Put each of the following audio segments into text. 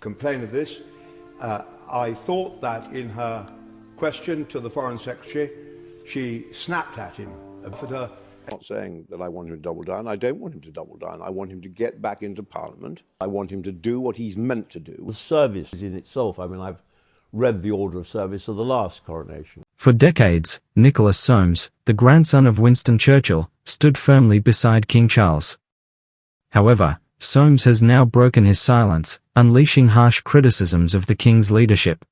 complain of this. I thought that in her question to the Foreign Secretary, she snapped at him. I'm not saying that I want him to double down. I don't want him to double down. I want him to get back into Parliament. I want him to do what he's meant to do. The service in itself, I mean, I've read the Order of Service of the last coronation. For decades, Nicholas Soames, the grandson of Winston Churchill, stood firmly beside King Charles. However, Soames has now broken his silence, unleashing harsh criticisms of the King's leadership.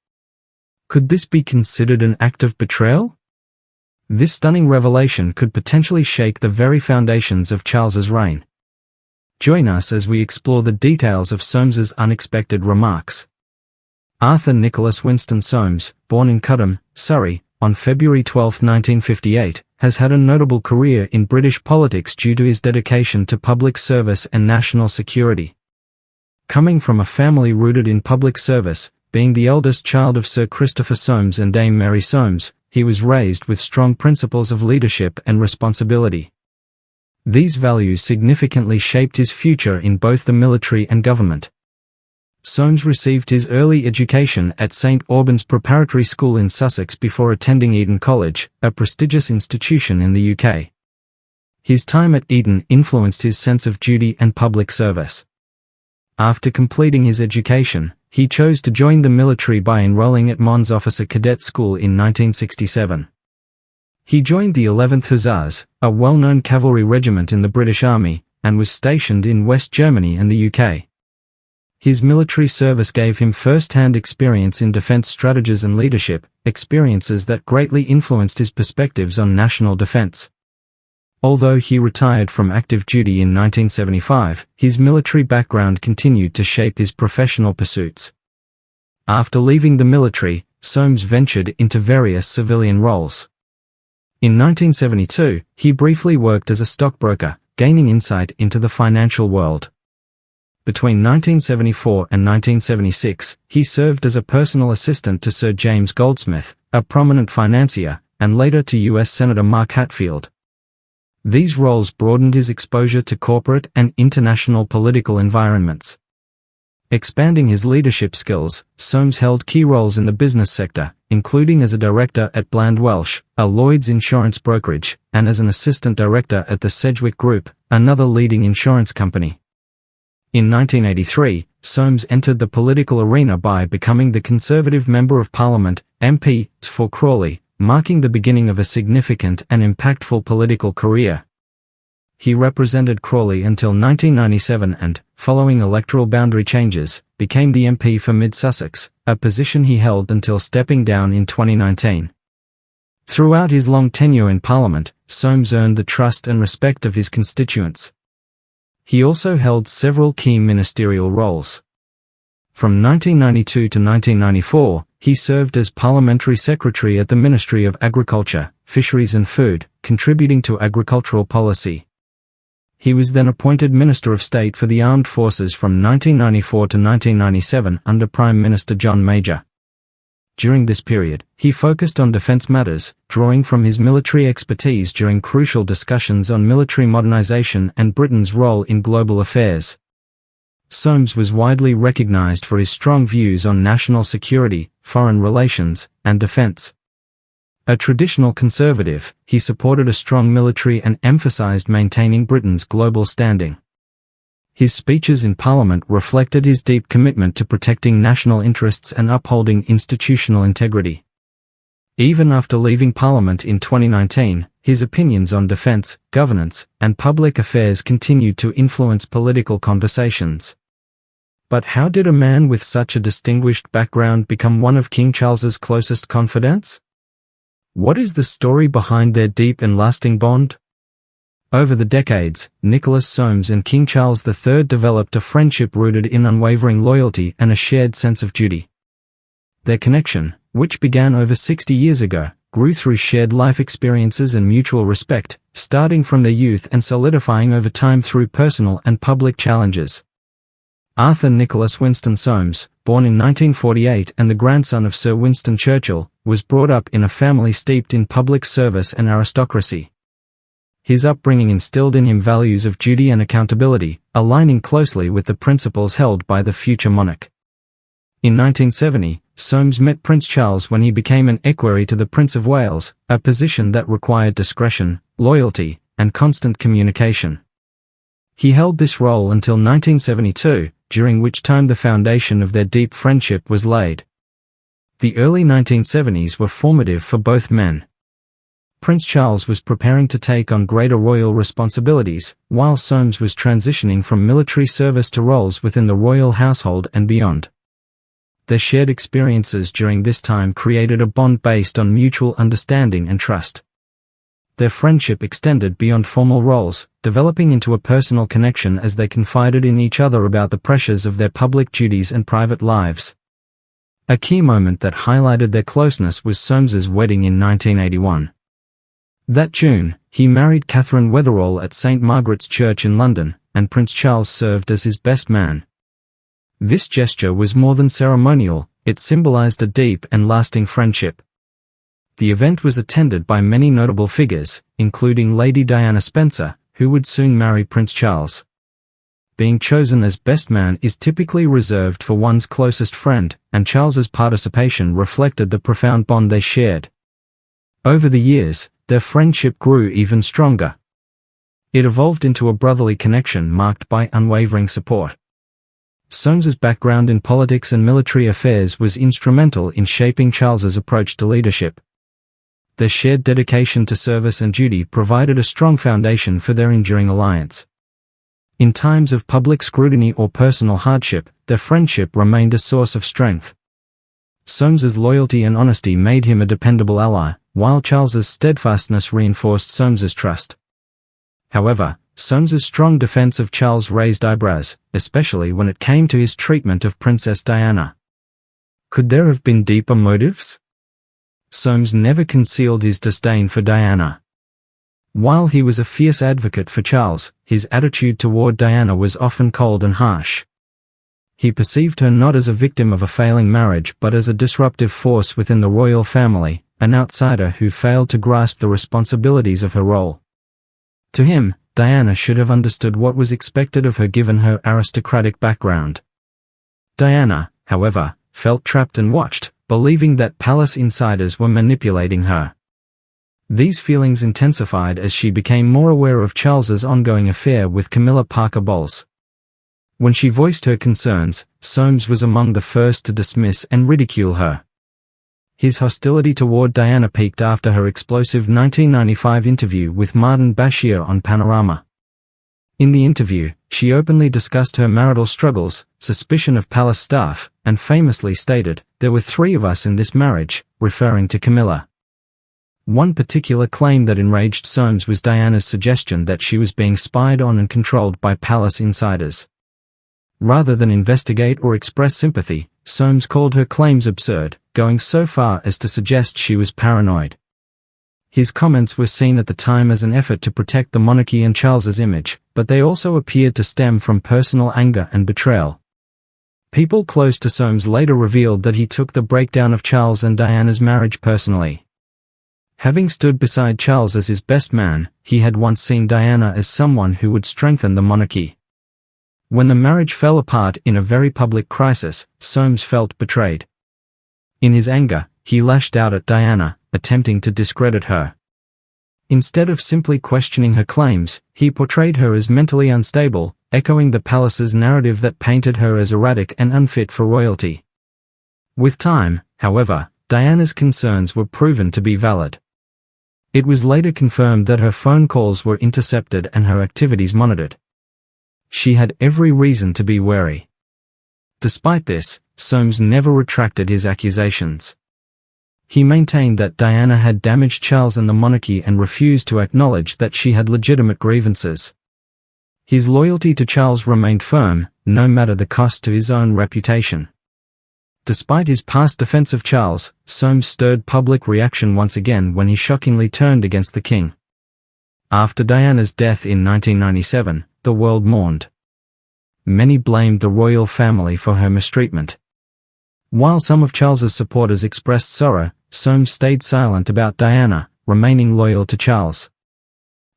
Could this be considered an act of betrayal? This stunning revelation could potentially shake the very foundations of Charles's reign. Join us as we explore the details of Soames's unexpected remarks. Arthur Nicholas Winston Soames, born in Cudham, Surrey, on February 12, 1958, has had a notable career in British politics due to his dedication to public service and national security. Coming from a family rooted in public service, being the eldest child of Sir Christopher Soames and Dame Mary Soames, he was raised with strong principles of leadership and responsibility. These values significantly shaped his future in both the military and government. Soames received his early education at St Albans Preparatory School in Sussex before attending Eton College, a prestigious institution in the UK. His time at Eton influenced his sense of duty and public service. After completing his education, he chose to join the military by enrolling at Mons Officer Cadet School in 1967. He joined the 11th Hussars, a well-known cavalry regiment in the British Army, and was stationed in West Germany and the UK. His military service gave him first-hand experience in defense strategies and leadership, experiences that greatly influenced his perspectives on national defense. Although he retired from active duty in 1975, his military background continued to shape his professional pursuits. After leaving the military, Soames ventured into various civilian roles. In 1972, he briefly worked as a stockbroker, gaining insight into the financial world. Between 1974 and 1976, he served as a personal assistant to Sir James Goldsmith, a prominent financier, and later to U.S. Senator Mark Hatfield. These roles broadened his exposure to corporate and international political environments. Expanding his leadership skills, Soames held key roles in the business sector, including as a director at Bland Welsh, a Lloyd's insurance brokerage, and as an assistant director at the Sedgwick Group, another leading insurance company. In 1983, Soames entered the political arena by becoming the Conservative Member of Parliament, MP, for Crawley, marking the beginning of a significant and impactful political career. He represented Crawley until 1997 and, following electoral boundary changes, became the MP for Mid-Sussex, a position he held until stepping down in 2019. Throughout his long tenure in Parliament, Soames earned the trust and respect of his constituents. He also held several key ministerial roles. From 1992 to 1994, he served as Parliamentary Secretary at the Ministry of Agriculture, Fisheries and Food, contributing to agricultural policy. He was then appointed Minister of State for the Armed Forces from 1994 to 1997 under Prime Minister John Major. During this period, he focused on defense matters, drawing from his military expertise during crucial discussions on military modernization and Britain's role in global affairs. Soames was widely recognized for his strong views on national security, foreign relations, and defense. A traditional conservative, he supported a strong military and emphasized maintaining Britain's global standing. His speeches in Parliament reflected his deep commitment to protecting national interests and upholding institutional integrity. Even after leaving Parliament in 2019, his opinions on defense, governance, and public affairs continued to influence political conversations. But how did a man with such a distinguished background become one of King Charles's closest confidants? What is the story behind their deep and lasting bond? Over the decades, Nicholas Soames and King Charles III developed a friendship rooted in unwavering loyalty and a shared sense of duty. Their connection, which began over 60 years ago, grew through shared life experiences and mutual respect, starting from their youth and solidifying over time through personal and public challenges. Arthur Nicholas Winston Soames, born in 1948 and the grandson of Sir Winston Churchill, was brought up in a family steeped in public service and aristocracy. His upbringing instilled in him values of duty and accountability, aligning closely with the principles held by the future monarch. In 1970, Soames met Prince Charles when he became an equerry to the Prince of Wales, a position that required discretion, loyalty, and constant communication. He held this role until 1972, during which time the foundation of their deep friendship was laid. The early 1970s were formative for both men. Prince Charles was preparing to take on greater royal responsibilities, while Soames was transitioning from military service to roles within the royal household and beyond. Their shared experiences during this time created a bond based on mutual understanding and trust. Their friendship extended beyond formal roles, developing into a personal connection as they confided in each other about the pressures of their public duties and private lives. A key moment that highlighted their closeness was Soames's wedding in 1981. That June, he married Catherine Weatherall at St. Margaret's Church in London, and Prince Charles served as his best man. This gesture was more than ceremonial, it symbolized a deep and lasting friendship. The event was attended by many notable figures, including Lady Diana Spencer, who would soon marry Prince Charles. Being chosen as best man is typically reserved for one's closest friend, and Charles's participation reflected the profound bond they shared. Over the years, their friendship grew even stronger. It evolved into a brotherly connection marked by unwavering support. Soames's background in politics and military affairs was instrumental in shaping Charles's approach to leadership. Their shared dedication to service and duty provided a strong foundation for their enduring alliance. In times of public scrutiny or personal hardship, their friendship remained a source of strength. Soames's loyalty and honesty made him a dependable ally, while Charles's steadfastness reinforced Soames's trust. However, Soames's strong defense of Charles raised eyebrows, especially when it came to his treatment of Princess Diana. Could there have been deeper motives? Soames never concealed his disdain for Diana. While he was a fierce advocate for Charles, his attitude toward Diana was often cold and harsh. He perceived her not as a victim of a failing marriage but as a disruptive force within the royal family, an outsider who failed to grasp the responsibilities of her role. To him, Diana should have understood what was expected of her given her aristocratic background. Diana, however, felt trapped and watched, believing that palace insiders were manipulating her. These feelings intensified as she became more aware of Charles's ongoing affair with Camilla Parker Bowles. When she voiced her concerns, Soames was among the first to dismiss and ridicule her. His hostility toward Diana peaked after her explosive 1995 interview with Martin Bashir on Panorama. In the interview, she openly discussed her marital struggles, suspicion of palace staff, and famously stated, "There were 3 of us in this marriage," referring to Camilla. One particular claim that enraged Soames was Diana's suggestion that she was being spied on and controlled by palace insiders. Rather than investigate or express sympathy, Soames called her claims absurd, going so far as to suggest she was paranoid. His comments were seen at the time as an effort to protect the monarchy and Charles's image, but they also appeared to stem from personal anger and betrayal. People close to Soames later revealed that he took the breakdown of Charles and Diana's marriage personally. Having stood beside Charles as his best man, he had once seen Diana as someone who would strengthen the monarchy. When the marriage fell apart in a very public crisis, Soames felt betrayed. In his anger, he lashed out at Diana, attempting to discredit her. Instead of simply questioning her claims, he portrayed her as mentally unstable, echoing the palace's narrative that painted her as erratic and unfit for royalty. With time, however, Diana's concerns were proven to be valid. It was later confirmed that her phone calls were intercepted and her activities monitored. She had every reason to be wary. Despite this, Soames never retracted his accusations. He maintained that Diana had damaged Charles and the monarchy and refused to acknowledge that she had legitimate grievances. His loyalty to Charles remained firm, no matter the cost to his own reputation. Despite his past defense of Charles, Soames stirred public reaction once again when he shockingly turned against the king. After Diana's death in 1997, the world mourned. Many blamed the royal family for her mistreatment. While some of Charles's supporters expressed sorrow, Soames stayed silent about Diana, remaining loyal to Charles.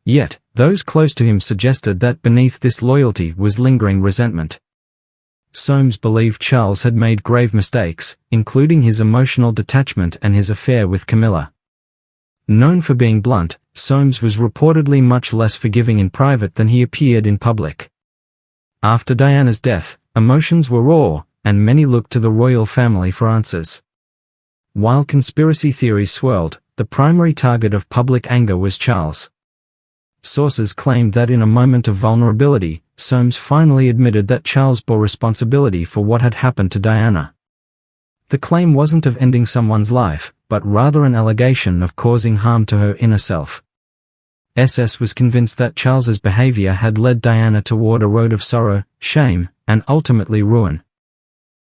Yet, those close to him suggested that beneath this loyalty was lingering resentment. Soames believed Charles had made grave mistakes, including his emotional detachment and his affair with Camilla. Known for being blunt, Soames was reportedly much less forgiving in private than he appeared in public. After Diana's death, emotions were raw, and many looked to the royal family for answers. While conspiracy theories swirled, the primary target of public anger was Charles. Sources claimed that in a moment of vulnerability, Soames finally admitted that Charles bore responsibility for what had happened to Diana. The claim wasn't of ending someone's life, but rather an allegation of causing harm to her inner self. SS was convinced that Charles's behavior had led Diana toward a road of sorrow, shame, and ultimately ruin.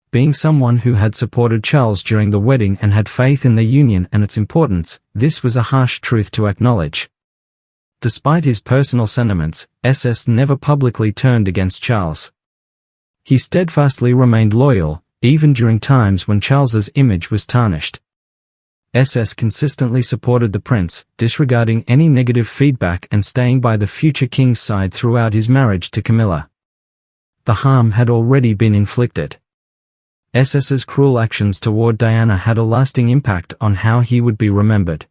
Being someone who had supported Charles during the wedding and had faith in their union and its importance, this was a harsh truth to acknowledge. Despite his personal sentiments, SS never publicly turned against Charles. He steadfastly remained loyal, even during times when Charles's image was tarnished. SS consistently supported the prince, disregarding any negative feedback and staying by the future king's side throughout his marriage to Camilla. The harm had already been inflicted. SS's cruel actions toward Diana had a lasting impact on how he would be remembered.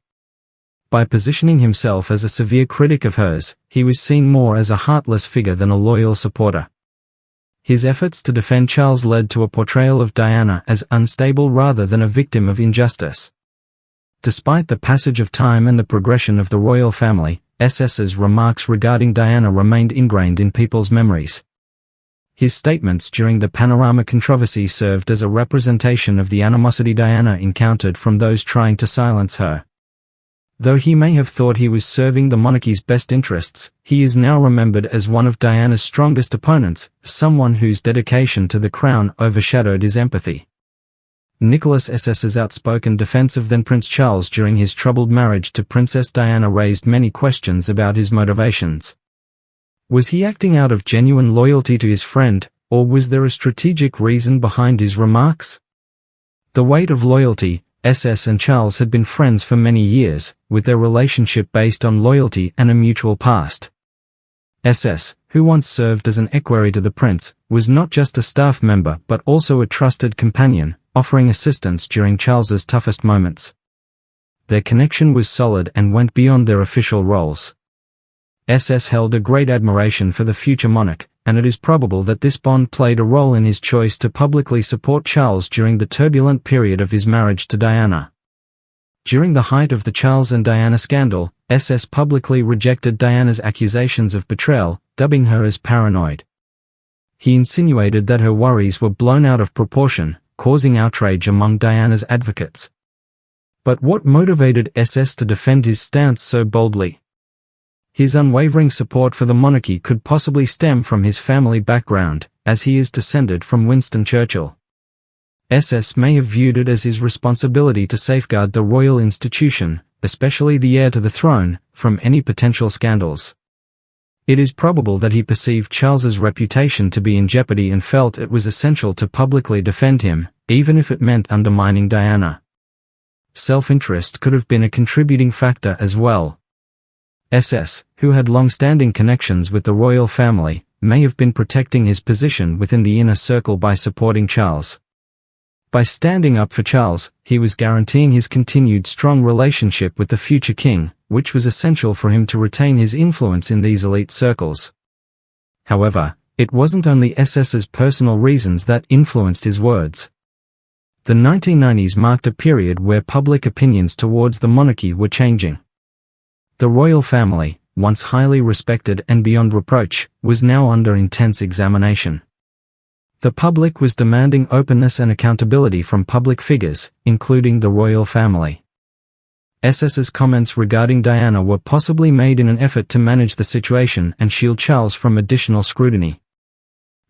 By positioning himself as a severe critic of hers, he was seen more as a heartless figure than a loyal supporter. His efforts to defend Charles led to a portrayal of Diana as unstable rather than a victim of injustice. Despite the passage of time and the progression of the royal family, SS's remarks regarding Diana remained ingrained in people's memories. His statements during the Panorama controversy served as a representation of the animosity Diana encountered from those trying to silence her. Though he may have thought he was serving the monarchy's best interests, he is now remembered as one of Diana's strongest opponents, someone whose dedication to the crown overshadowed his empathy. Nicholas SS's outspoken defense of then Prince Charles during his troubled marriage to Princess Diana raised many questions about his motivations. Was he acting out of genuine loyalty to his friend, or was there a strategic reason behind his remarks? The weight of loyalty. SS and Charles had been friends for many years, with their relationship based on loyalty and a mutual past. SS, who once served as an equerry to the prince, was not just a staff member but also a trusted companion, offering assistance during Charles's toughest moments. Their connection was solid and went beyond their official roles. SS held a great admiration for the future monarch, and it is probable that this bond played a role in his choice to publicly support Charles during the turbulent period of his marriage to Diana. During the height of the Charles and Diana scandal, SS publicly rejected Diana's accusations of betrayal, dubbing her as paranoid. He insinuated that her worries were blown out of proportion, causing outrage among Diana's advocates. But what motivated SS to defend his stance so boldly? His unwavering support for the monarchy could possibly stem from his family background, as he is descended from Winston Churchill. SS may have viewed it as his responsibility to safeguard the royal institution, especially the heir to the throne, from any potential scandals. It is probable that he perceived Charles's reputation to be in jeopardy and felt it was essential to publicly defend him, even if it meant undermining Diana. Self-interest could have been a contributing factor as well. SS, who had long-standing connections with the royal family, may have been protecting his position within the inner circle by supporting Charles. By standing up for Charles, he was guaranteeing his continued strong relationship with the future king, which was essential for him to retain his influence in these elite circles. However, it wasn't only SS's personal reasons that influenced his words. The 1990s marked a period where public opinions towards the monarchy were changing. The royal family, once highly respected and beyond reproach, was now under intense examination. The public was demanding openness and accountability from public figures, including the royal family. SS's comments regarding Diana were possibly made in an effort to manage the situation and shield Charles from additional scrutiny.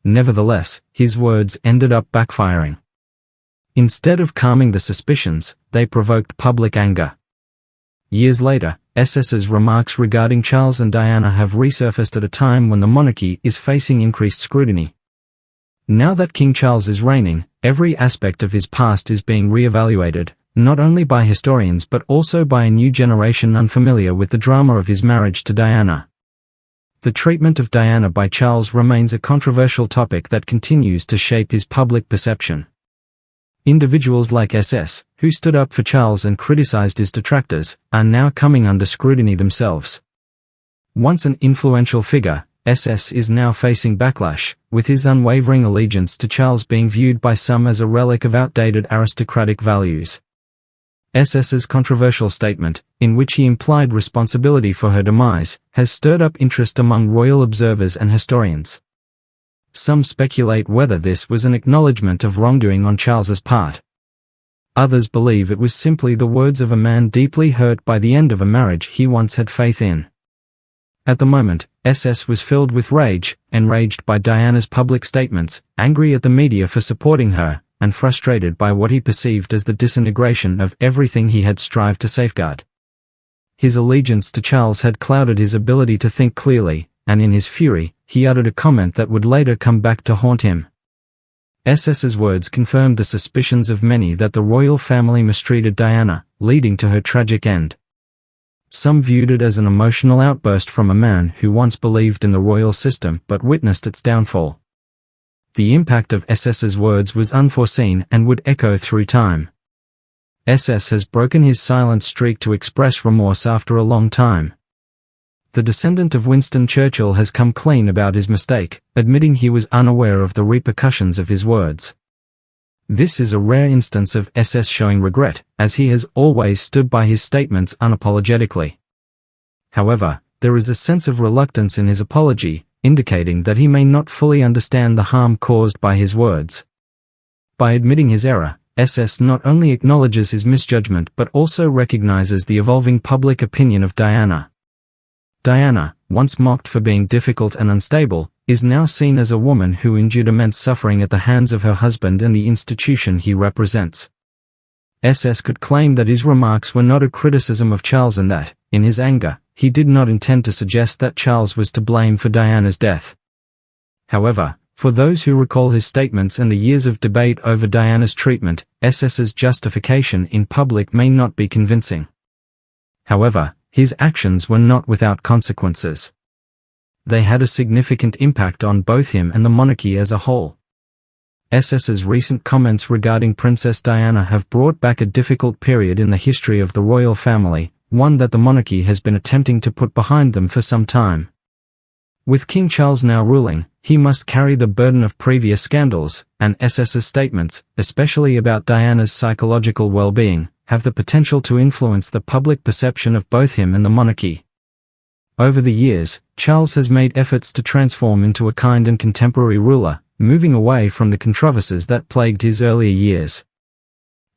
Nevertheless, his words ended up backfiring. Instead of calming the suspicions, they provoked public anger. Years later, SS's remarks regarding Charles and Diana have resurfaced at a time when the monarchy is facing increased scrutiny. Now that King Charles is reigning, every aspect of his past is being re-evaluated, not only by historians but also by a new generation unfamiliar with the drama of his marriage to Diana. The treatment of Diana by Charles remains a controversial topic that continues to shape his public perception. Individuals like SS, who stood up for Charles and criticized his detractors, are now coming under scrutiny themselves. Once an influential figure, SS is now facing backlash, with his unwavering allegiance to Charles being viewed by some as a relic of outdated aristocratic values. SS's controversial statement, in which he implied responsibility for her demise, has stirred up interest among royal observers and historians. Some speculate whether this was an acknowledgement of wrongdoing on Charles's part. Others believe it was simply the words of a man deeply hurt by the end of a marriage he once had faith in. At the moment, SS was filled with rage, enraged by Diana's public statements, angry at the media for supporting her, and frustrated by what he perceived as the disintegration of everything he had strived to safeguard. His allegiance to Charles had clouded his ability to think clearly, and in his fury, he uttered a comment that would later come back to haunt him. SS's words confirmed the suspicions of many that the royal family mistreated Diana, leading to her tragic end. Some viewed it as an emotional outburst from a man who once believed in the royal system but witnessed its downfall. The impact of SS's words was unforeseen and would echo through time. SS has broken his silent streak to express remorse after a long time. The descendant of Winston Churchill has come clean about his mistake, admitting he was unaware of the repercussions of his words. This is a rare instance of SS showing regret, as he has always stood by his statements unapologetically. However, there is a sense of reluctance in his apology, indicating that he may not fully understand the harm caused by his words. By admitting his error, SS not only acknowledges his misjudgment but also recognizes the evolving public opinion of Diana. Diana, once mocked for being difficult and unstable, is now seen as a woman who endured immense suffering at the hands of her husband and the institution he represents. SS could claim that his remarks were not a criticism of Charles and that, in his anger, he did not intend to suggest that Charles was to blame for Diana's death. However, for those who recall his statements and the years of debate over Diana's treatment, SS's justification in public may not be convincing. However, his actions were not without consequences. They had a significant impact on both him and the monarchy as a whole. SS's recent comments regarding Princess Diana have brought back a difficult period in the history of the royal family, one that the monarchy has been attempting to put behind them for some time. With King Charles now ruling, he must carry the burden of previous scandals, and SS's statements, especially about Diana's psychological well-being, have the potential to influence the public perception of both him and the monarchy. Over the years, Charles has made efforts to transform into a kind and contemporary ruler, moving away from the controversies that plagued his earlier years.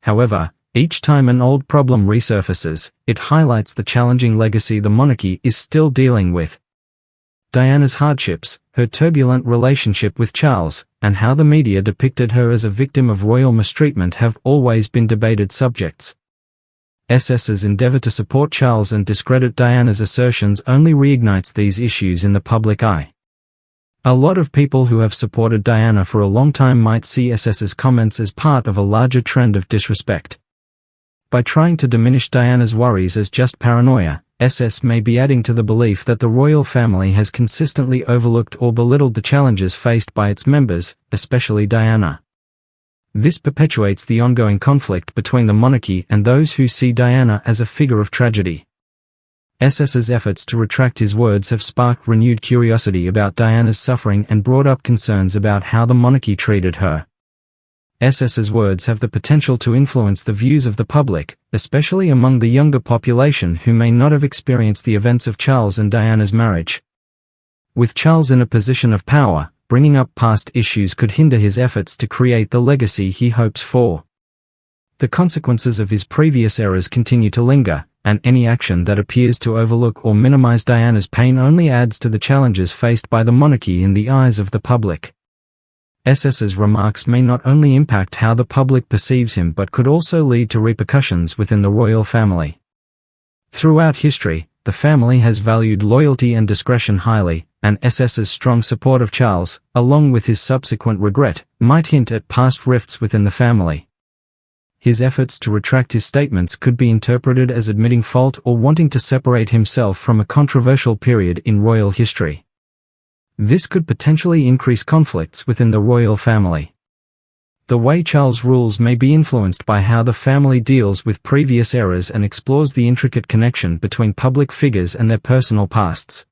However, each time an old problem resurfaces, it highlights the challenging legacy the monarchy is still dealing with. Diana's hardships, her turbulent relationship with Charles, and how the media depicted her as a victim of royal mistreatment have always been debated subjects. SS's endeavor to support Charles and discredit Diana's assertions only reignites these issues in the public eye. A lot of people who have supported Diana for a long time might see SS's comments as part of a larger trend of disrespect. By trying to diminish Diana's worries as just paranoia, SS may be adding to the belief that the royal family has consistently overlooked or belittled the challenges faced by its members, especially Diana. This perpetuates the ongoing conflict between the monarchy and those who see Diana as a figure of tragedy. SS's efforts to retract his words have sparked renewed curiosity about Diana's suffering and brought up concerns about how the monarchy treated her. SS's words have the potential to influence the views of the public, especially among the younger population who may not have experienced the events of Charles and Diana's marriage. With Charles in a position of power, bringing up past issues could hinder his efforts to create the legacy he hopes for. The consequences of his previous errors continue to linger, and any action that appears to overlook or minimize Diana's pain only adds to the challenges faced by the monarchy in the eyes of the public. SS's remarks may not only impact how the public perceives him but could also lead to repercussions within the royal family. Throughout history, the family has valued loyalty and discretion highly, and SS's strong support of Charles, along with his subsequent regret, might hint at past rifts within the family. His efforts to retract his statements could be interpreted as admitting fault or wanting to separate himself from a controversial period in royal history. This could potentially increase conflicts within the royal family. The way Charles rules may be influenced by how the family deals with previous eras and explores the intricate connection between public figures and their personal pasts.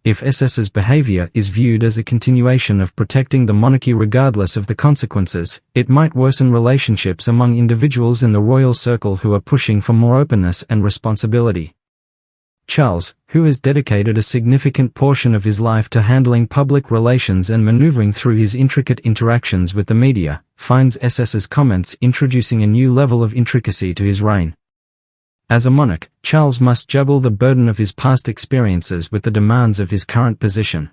If SS's behavior is viewed as a continuation of protecting the monarchy regardless of the consequences, it might worsen relationships among individuals in the royal circle who are pushing for more openness and responsibility. Charles, who has dedicated a significant portion of his life to handling public relations and maneuvering through his intricate interactions with the media, finds SS's comments introducing a new level of intricacy to his reign. As a monarch, Charles must juggle the burden of his past experiences with the demands of his current position.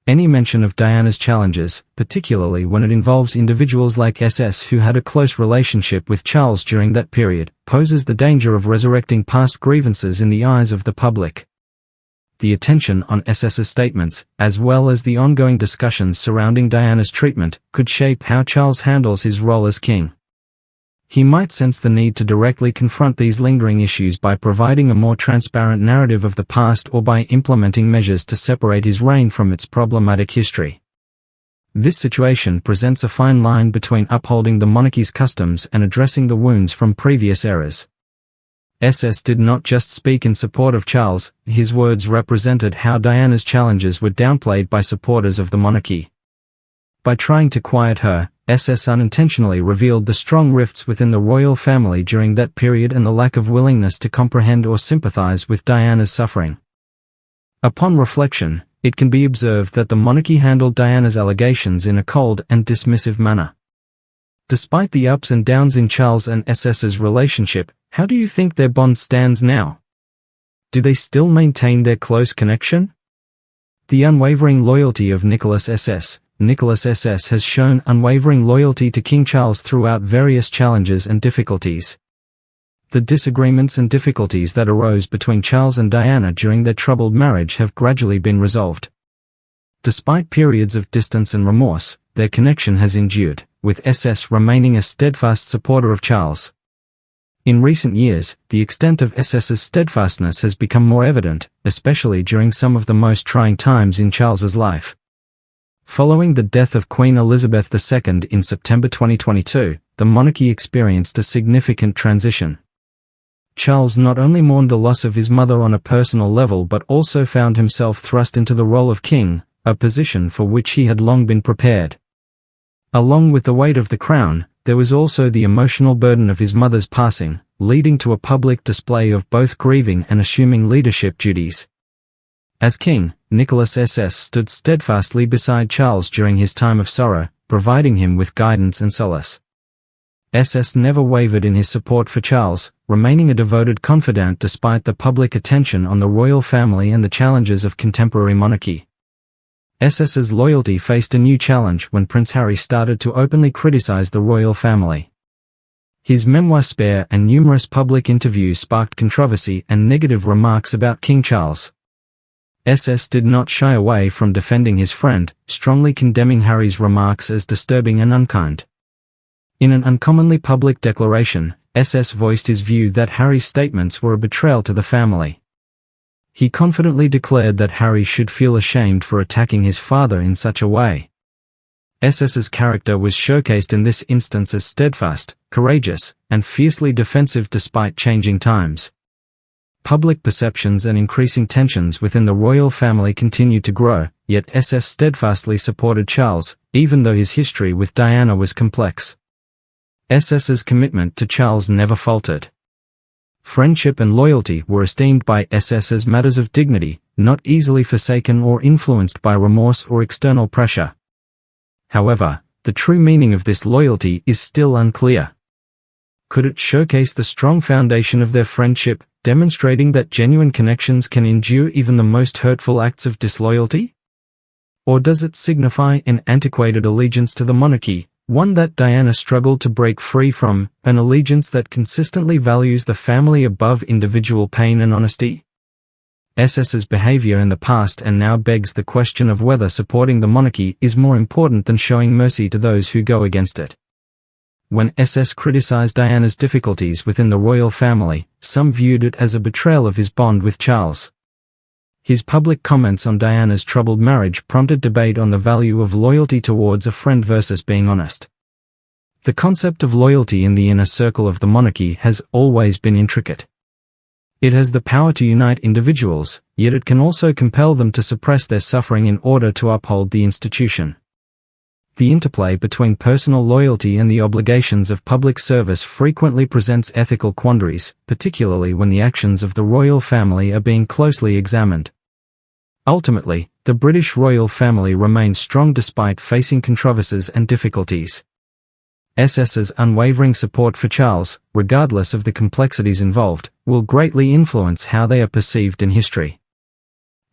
Any mention of Diana's challenges, particularly when it involves individuals like SS who had a close relationship with Charles during that period, poses the danger of resurrecting past grievances in the eyes of the public. The attention on SS's statements, as well as the ongoing discussions surrounding Diana's treatment, could shape how Charles handles his role as king. He might sense the need to directly confront these lingering issues by providing a more transparent narrative of the past or by implementing measures to separate his reign from its problematic history. This situation presents a fine line between upholding the monarchy's customs and addressing the wounds from previous eras. SS did not just speak in support of Charles, his words represented how Diana's challenges were downplayed by supporters of the monarchy. By trying to quiet her, SS unintentionally revealed the strong rifts within the royal family during that period and the lack of willingness to comprehend or sympathize with Diana's suffering. Upon reflection, it can be observed that the monarchy handled Diana's allegations in a cold and dismissive manner. Despite the ups and downs in Charles and SS's relationship, how do you think their bond stands now? Do they still maintain their close connection? The unwavering loyalty of Nicholas SS has shown unwavering loyalty to King Charles throughout various challenges and difficulties. The disagreements and difficulties that arose between Charles and Diana during their troubled marriage have gradually been resolved. Despite periods of distance and remorse, their connection has endured, with SS remaining a steadfast supporter of Charles. In recent years, the extent of SS's steadfastness has become more evident, especially during some of the most trying times in Charles's life. Following the death of Queen Elizabeth II in September 2022, the monarchy experienced a significant transition. Charles not only mourned the loss of his mother on a personal level but also found himself thrust into the role of king, a position for which he had long been prepared. Along with the weight of the crown, there was also the emotional burden of his mother's passing, leading to a public display of both grieving and assuming leadership duties. As king, Nicholas SS stood steadfastly beside Charles during his time of sorrow, providing him with guidance and solace. SS never wavered in his support for Charles, remaining a devoted confidant despite the public attention on the royal family and the challenges of contemporary monarchy. SS's loyalty faced a new challenge when Prince Harry started to openly criticize the royal family. His memoir Spare and numerous public interviews sparked controversy and negative remarks about King Charles. SS did not shy away from defending his friend, strongly condemning Harry's remarks as disturbing and unkind. In an uncommonly public declaration, SS voiced his view that Harry's statements were a betrayal to the family. He confidently declared that Harry should feel ashamed for attacking his father in such a way. SS's character was showcased in this instance as steadfast, courageous, and fiercely defensive despite changing times. Public perceptions and increasing tensions within the royal family continued to grow, yet SS steadfastly supported Charles, even though his history with Diana was complex. SS's commitment to Charles never faltered. Friendship and loyalty were esteemed by SS as matters of dignity, not easily forsaken or influenced by remorse or external pressure. However, the true meaning of this loyalty is still unclear. Could it showcase the strong foundation of their friendship, demonstrating that genuine connections can endure even the most hurtful acts of disloyalty? Or does it signify an antiquated allegiance to the monarchy, one that Diana struggled to break free from, an allegiance that consistently values the family above individual pain and honesty? SS's behavior in the past and now begs the question of whether supporting the monarchy is more important than showing mercy to those who go against it. When SS criticized Diana's difficulties within the royal family, some viewed it as a betrayal of his bond with Charles. his public comments on Diana's troubled marriage prompted debate on the value of loyalty towards a friend versus being honest. The concept of loyalty in the inner circle of the monarchy has always been intricate. It has the power to unite individuals, yet it can also compel them to suppress their suffering in order to uphold the institution. The interplay between personal loyalty and the obligations of public service frequently presents ethical quandaries, particularly when the actions of the royal family are being closely examined. Ultimately, the British royal family remained strong despite facing controversies and difficulties. SS's unwavering support for Charles, regardless of the complexities involved, will greatly influence how they are perceived in history.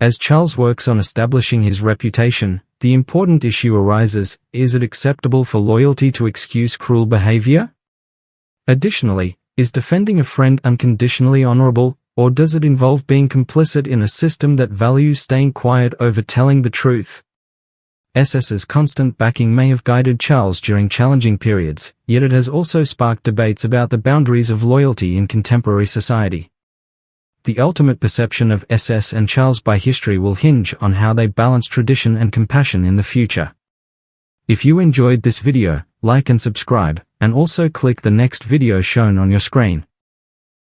As Charles works on establishing his reputation, the important issue arises: is it acceptable for loyalty to excuse cruel behavior? Additionally, is defending a friend unconditionally honorable, or does it involve being complicit in a system that values staying quiet over telling the truth? SS's constant backing may have guided Charles during challenging periods, yet it has also sparked debates about the boundaries of loyalty in contemporary society. The ultimate perception of SS and Charles by history will hinge on how they balance tradition and compassion in the future. If you enjoyed this video, like and subscribe, and also click the next video shown on your screen.